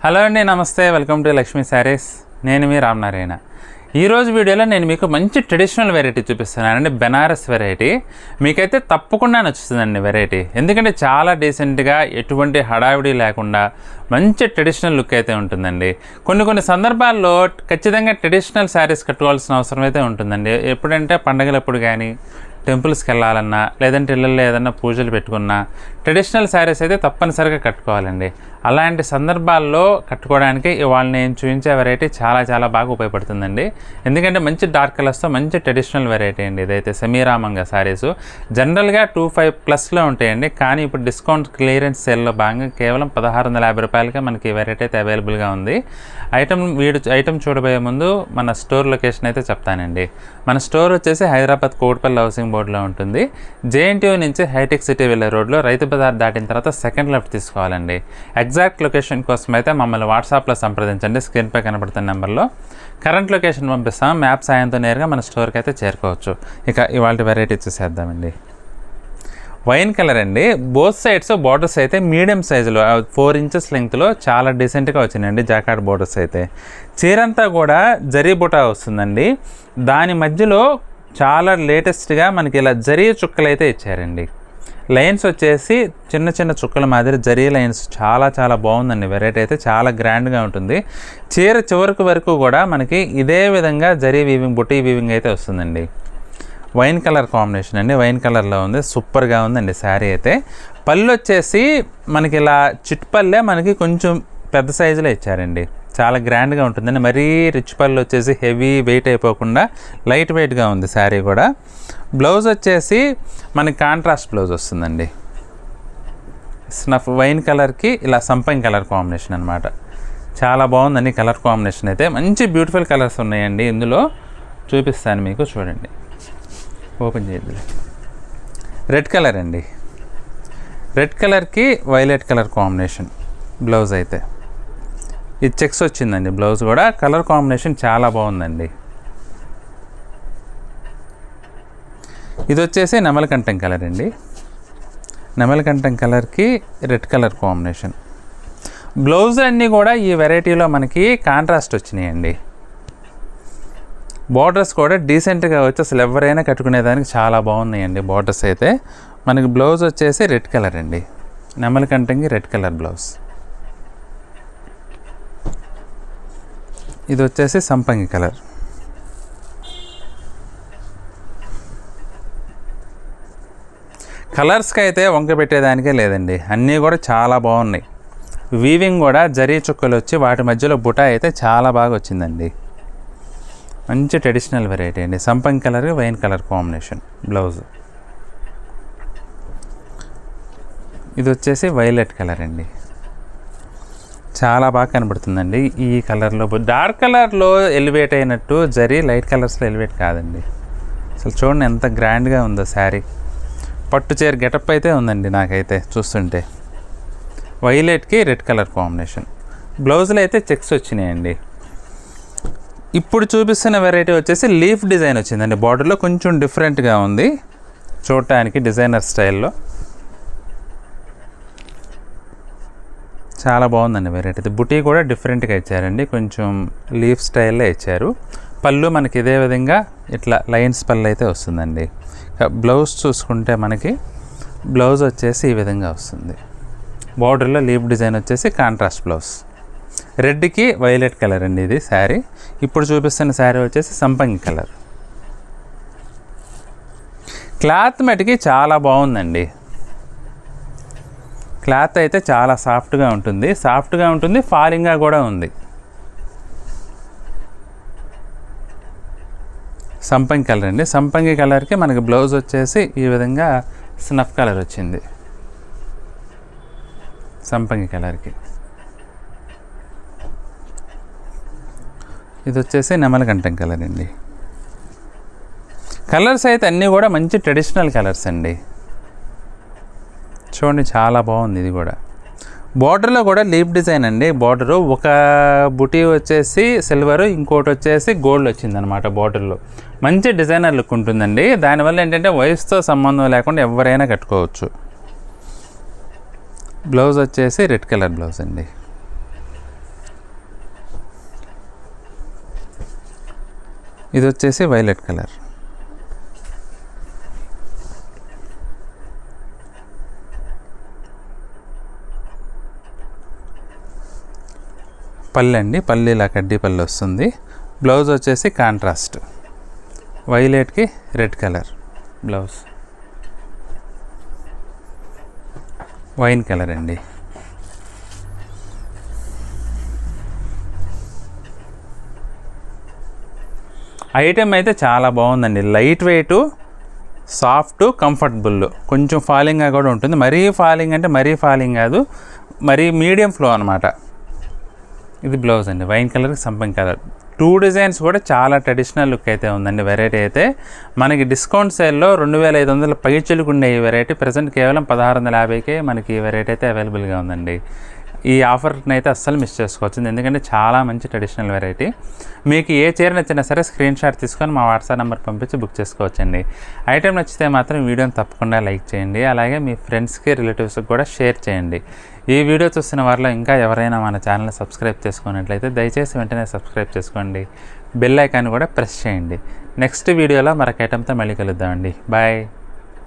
Hello అండి, నమస్తే. Welcome to Lakshmi saris. నేను మీ రామనారాయణ. ఈరోజు వీడియోలో నేను మీకు మంచి ట్రెడిషనల్ వెరైటీ చూపిస్తున్నానండి. బెనారస్ వెరైటీ మీకైతే తప్పకుండా నచ్చుతుందండి వెరైటీ. ఎందుకంటే చాలా డీసెంట్గా, ఎటువంటి హడావిడి లేకుండా మంచి ట్రెడిషనల్ లుక్ అయితే ఉంటుందండి. కొన్ని సందర్భాల్లో ఖచ్చితంగా ట్రెడిషనల్ శారీస్ కట్టుకోవాల్సిన అవసరం అయితే ఉంటుందండి. ఎప్పుడంటే పండగలప్పుడు కానీ, టెంపుల్స్కి వెళ్ళాలన్నా, లేదంటే ఇళ్ళల్లో ఏదన్నా పూజలు పెట్టుకున్నా ట్రెడిషనల్ శారీస్ అయితే తప్పనిసరిగా కట్టుకోవాలండి. అలాంటి సందర్భాల్లో కట్టుకోవడానికి ఇవాళ నేను చూపించే వెరైటీ చాలా బాగా ఉపయోగపడుతుందండి. ఎందుకంటే మంచి డార్క్ కలర్స్తో మంచి ట్రెడిషనల్ వెరైటీ అండి. ఇదైతే సెమీరామంగా శారీస్ జనరల్గా 25+ ఉంటాయండి. కానీ ఇప్పుడు డిస్కౌంట్ క్లియరెన్స్ సేల్లో భాగంగా కేవలం 1650 రూపాయలకే మనకి ఈ వెరైటీ అయితే అవైలబుల్గా ఉంది. ఐటమ్ చూడబోయే ముందు మన స్టోర్ లొకేషన్ అయితే చెప్తానండి. మన స్టోర్ వచ్చేసి హైదరాబాద్ కోట్పల్లి హౌసింగ్ బోర్డులో ఉంటుంది. జేఎన్టీయూ నుంచి హైటెక్ సిటీ వెళ్ళే రోడ్లో రైతు బజార్ దాటిన తర్వాత సెకండ్ లెఫ్ట్ తీసుకోవాలండి. ఎగ్జాక్ట్ లొకేషన్ కోసం అయితే మమ్మల్ని వాట్సాప్లో సంప్రదించండి. స్క్రీన్పై కనబడుతున్న నెంబర్లో కరెంట్ లొకేషన్ పంపిస్తాం. మ్యాప్ సాయంతో నేరుగా మన స్టోర్కి అయితే చేరుకోవచ్చు. ఇక ఇవాళ వెరైటీ చూసేద్దామండి. వైన్ కలర్ అండి. బోత్ సైడ్స్ బార్డర్స్ అయితే మీడియం సైజులో 4 ఇంచెస్ లెంగ్త్లో చాలా డీసెంట్గా వచ్చినాయండి. జాకార్డ్ బార్డర్స్ అయితే చీరంతా కూడా జరీ బుటా వస్తుందండి. దాని మధ్యలో చాలా లేటెస్ట్గా మనకి ఇలా జరీ చుక్కలు అయితే ఇచ్చారండి. లైన్స్ వచ్చేసి చిన్న చుక్కల మాదిరి జరీ లైన్స్ చాలా బాగుందండి. వెరైటీ అయితే చాలా గ్రాండ్గా ఉంటుంది. చీర చివరికి వరకు కూడా మనకి ఇదే విధంగా జరీ వీవింగ్, బుటీ వీవింగ్ అయితే వస్తుందండి. వైన్ కలర్ కాంబినేషన్ అండి. వైన్ కలర్లో ఉంది. సూపర్గా ఉందండి శారీ అయితే. పళ్ళు వచ్చేసి మనకి ఇలా చిట్పల్లే మనకి కొంచెం పెద్ద సైజులో ఇచ్చారండి. చాలా గ్రాండ్గా ఉంటుందండి. మరీ రిచ్ పళ్ళు వచ్చేసి హెవీ వెయిట్ అయిపోకుండా లైట్ వెయిట్గా ఉంది శారీ కూడా. బ్లౌజ్ వచ్చేసి మనకి కాంట్రాస్ట్ బ్లౌజ్ వస్తుందండి. స్నఫ్ వైన్ కలర్కి ఇలా సంపంగి కలర్ కాంబినేషన్ అనమాట. చాలా బాగుందండి కలర్ కాంబినేషన్ అయితే. మంచి బ్యూటిఫుల్ కలర్స్ ఉన్నాయండి. ఇందులో చూపిస్తాను మీకు, చూడండి. ఓపెన్ చేద్దాం. రెడ్ కలర్ అండి. రెడ్ కలర్కి వైలెట్ కలర్ కాంబినేషన్ బ్లౌజ్ అయితే. ఇది చెక్స్ వచ్చిందండి బ్లౌజ్ కూడా. కలర్ కాంబినేషన్ చాలా బాగుందండి. ఇది వచ్చేసి నెమలకంఠం కలర్ అండి. నెమలకంఠం కలర్కి రెడ్ కలర్ కాంబినేషన్. బ్లౌజ్ అన్నీ కూడా ఈ వెరైటీలో మనకి కాంట్రాస్ట్ వచ్చినాయండి. బార్డర్స్ కూడా డీసెంట్గా వచ్చి అసలు ఎవరైనా కట్టుకునేదానికి చాలా బాగున్నాయండి బార్డర్స్ అయితే. మనకి బ్లౌజ్ వచ్చేసి రెడ్ కలర్ అండి. నెమలకంఠంకి రెడ్ కలర్ బ్లౌజ్. ఇది వచ్చేసి సంపంగి కలర్. కలర్స్కి అయితే వంక పెట్టేదానికే లేదండి. అన్నీ కూడా చాలా బాగున్నాయి. వీవింగ్ కూడా జరీ చుక్కలు వచ్చి వాటి మధ్యలో బుటా అయితే చాలా బాగా వచ్చిందండి. మంచి ట్రెడిషనల్ వెరైటీ అండి. సంపంగి colour, wine colour combination blouse. ఇది వచ్చేసి వైలెట్ కలర్ అండి. చాలా బాగా కనబడుతుందండి ఈ కలర్లో. డార్క్ కలర్లో ఎలివేట్ అయినట్టు జరీ లైట్ కలర్స్లో ఎలివేట్ కాదండి. అసలు చూడండి ఎంత గ్రాండ్గా ఉందో శారీ. పట్టు చీర గెటప్ అయితే ఉందండి నాకైతే చూస్తుంటే. వైలెట్కి రెడ్ కలర్ కాంబినేషన్. బ్లౌజ్లో అయితే చెక్స్ వచ్చినాయండి. ఇప్పుడు చూపిస్తున్న వెరైటీ వచ్చేసి లీఫ్ డిజైన్ వచ్చిందండి. బార్డర్లో కొంచెం డిఫరెంట్గా ఉంది చూడటానికి, డిజైనర్ స్టైల్లో. చాలా బాగుందండి వెరైటీ. బుటీ కూడా డిఫరెంట్గా ఇచ్చారండి. కొంచెం లీఫ్ స్టైల్లో ఇచ్చారు. పళ్ళు మనకి ఇదే విధంగా ఇట్లా లైన్స్ పళ్ళు అయితే వస్తుందండి. బ్లౌజ్ చూసుకుంటే మనకి బ్లౌజ్ వచ్చేసి ఈ విధంగా వస్తుంది. బార్డర్లో లీఫ్ డిజైన్ వచ్చేసి కాంట్రాస్ట్ బ్లౌజ్. రెడ్కి వైలెట్ కలర్ అండి ఇది శారీ. ఇప్పుడు చూపిస్తున్న శారీ వచ్చేసి సంపంగి కలర్. క్లాత్ మటుకి చాలా బాగుందండి. క్లాత్ అయితే చాలా సాఫ్ట్గా ఉంటుంది. ఫాలింగ్గా కూడా ఉంది. సంపంగి కలర్ అండి. సంపంగి కలర్కి మనకి బ్లౌజ్ వచ్చేసి ఈ విధంగా స్నఫ్ కలర్ వచ్చింది. సంపంగి కలర్కి ఇది వచ్చేసి నెమలకంఠం కలర్ అండి. కలర్స్ అయితే అన్నీ కూడా మంచి ట్రెడిషనల్ కలర్స్ అండి. చూడండి చాలా బాగుంది. ఇది కూడా బార్డర్లో కూడా లీఫ్ డిజైన్ అండి. బార్డరు ఒక బుటీ వచ్చేసి సిల్వరు, ఇంకోటి వచ్చేసి గోల్డ్ వచ్చిందనమాట బార్డర్లో. మంచి డిజైనర్ లుక్ ఉంటుందండి. దానివల్ల ఏంటంటే వయసుతో సంబంధం లేకుండా ఎవరైనా కట్టుకోవచ్చు. బ్లౌజ్ వచ్చేసి రెడ్ కలర్ బ్లౌజ్ అండి. ఇది వచ్చేసి వైలెట్ కలర్. పళ్ళు అండి, పళ్ళు ఇలా కడ్డీ పళ్ళు వస్తుంది. బ్లౌజ్ వచ్చేసి కాంట్రాస్ట్, వైలెట్కి red colour blouse, wine colour అండి. ఐటెం అయితే చాలా బాగుందండి. లైట్ వెయిట్, సాఫ్ట్, కంఫర్టబుల్, కొంచెం ఫాలింగ్గా కూడా ఉంటుంది. మరీ ఫాలింగ్ అంటే మరీ ఫాలింగ్ కాదు, మరీ మీడియం ఫ్లో అనమాట. ఇది బ్లౌజ్ అండి, వైన్ కలర్కి సంపంగి కలర్. 2 డిజైన్స్ కూడా చాలా ట్రెడిషనల్ లుక్ అయితే ఉందండి. వెరైటీ అయితే మనకి డిస్కౌంట్ సేల్లో 2500 పైచిలుకుండే ఈ వెరైటీ ప్రజెంట్ కేవలం 1650కే మనకి ఈ వెరైటీ అయితే అవైలబుల్గా ఉందండి. ఈ ఆఫర్ని అయితే అస్సలు మిస్ చేసుకోవచ్చు, ఎందుకంటే చాలా మంచి ట్రెడిషనల్ వెరైటీ. మీకు ఏ చీర నచ్చినా సరే స్క్రీన్ షాట్ తీసుకొని మా వాట్సాప్ నెంబర్ పంపించి బుక్ చేసుకోవచ్చండి. ఐటెం నచ్చితే మాత్రం వీడియోని తప్పకుండా లైక్ చేయండి, అలాగే మీ ఫ్రెండ్స్కి, రిలేటివ్స్కి కూడా షేర్ చేయండి. ఈ వీడియో చూస్తున్న వారిలో ఇంకా ఎవరైనా మన ఛానల్ని సబ్స్క్రైబ్ చేసుకున్నట్లయితే దయచేసి వెంటనే సబ్స్క్రైబ్ చేసుకోండి, బెల్ ఐకాన్ కూడా ప్రెస్ చేయండి. నెక్స్ట్ వీడియోలో మరొక ఐటెంతో మళ్ళీ కలుద్దామండి. బాయ్.